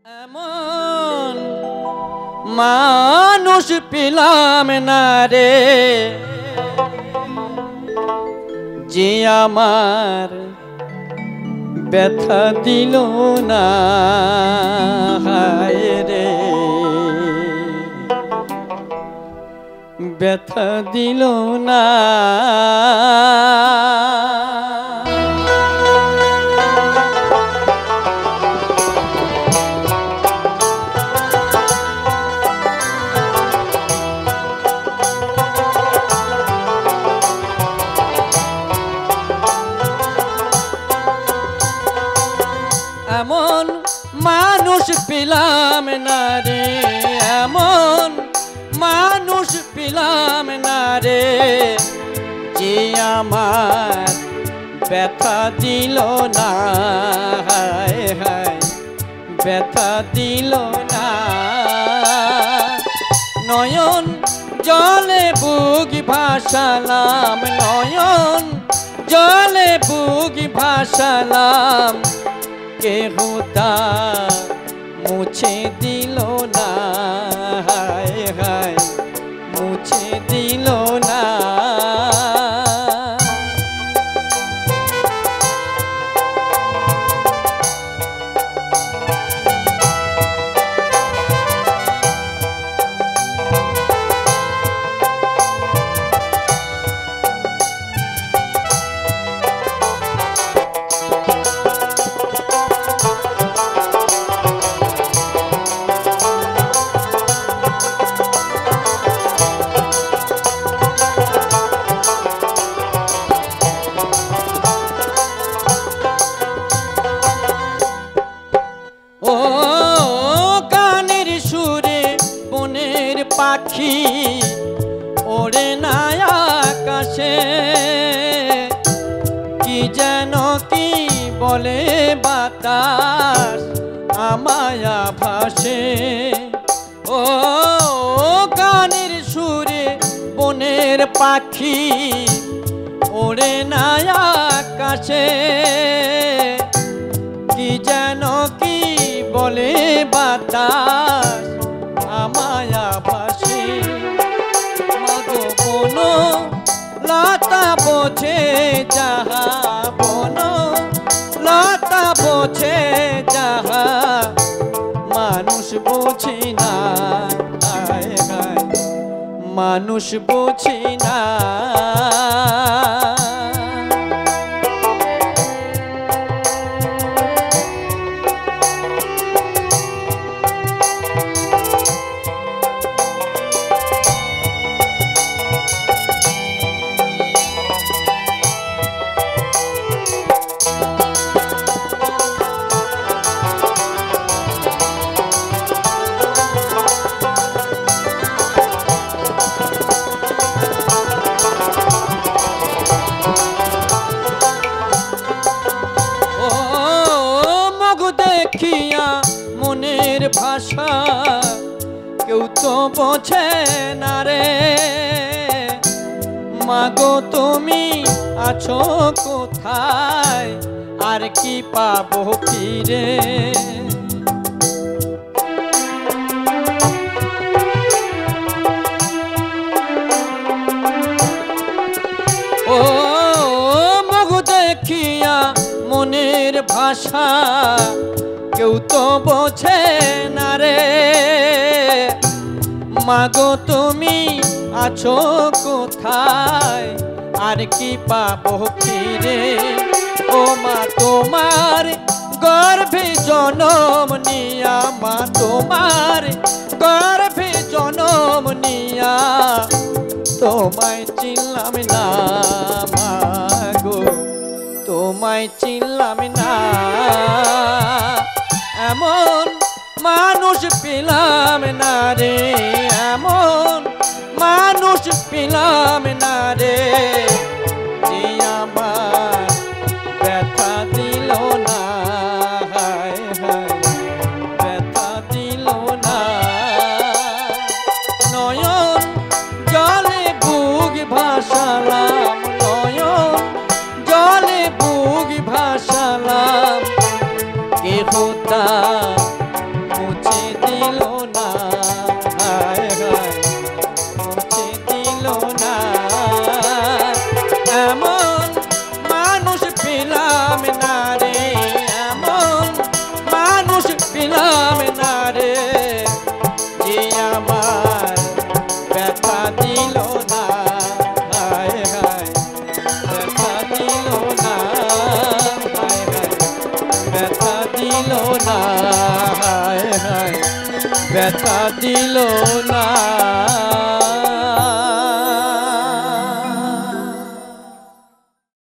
এমন মানুষ পেলাম না রে, যে আমার ব্যথা দিল না। হায় রে, ব্যথা দিল না। এমন মানুষ পেলাম না রে, এমন মানুষ পেলাম না রে, যে আমার ব্যথা দিল না। হায় হায়, ব্যথা দিল না। নয়ন জলে বুক ভাসালাম, নয়ন জলে বুক ভাসালাম, কেহ তা মুছে দিল না। হায় হায়, মুছে দিল না। পাখি ওড়ে না আকাশে, কি যেন কি বলে বাতাস আমায় ভাসে। ও গানের সুরে বনের পাখি ওড়ে না আকাশে, কি যেন কি বলে বাতাস আমায় ভাসে। মাগো বন লতা বোঝে যাহা, বন লতা বোঝে যাহা, মানুষ বোঝে না। হায় হায়, মানুষ বোঝে না। দেখিয়া মনের ভাষা কেউ তো বোঝে না রে, মাগো তুমি আছো কোথায়, আর কি পাবো ফিরে। ও মুখ দেখিয়া মনের ভাষা কেউ তো বোঝে না রে, মাগো তুমি আছো কোথায়, আর কি পাবো ফিরে। ও মা তোমার গর্ভে জনম নিয়া, মা তোমার গর্ভে জনম নিয়া, তোমায় চিনলাম না মাগো, তোমায় চিনলাম না। এমন মানুষ পেলাম না রে, এমন মানুষ পেলাম না রে, যে আমার ব্যথা দিল না। হায় হায়, ব্যথা দিল না। নয়ন জলে বুক ভাসালাম, নয়ন জলে বুক ভাসালাম, কেহ তা হায় হায় ব্যথা দিল না।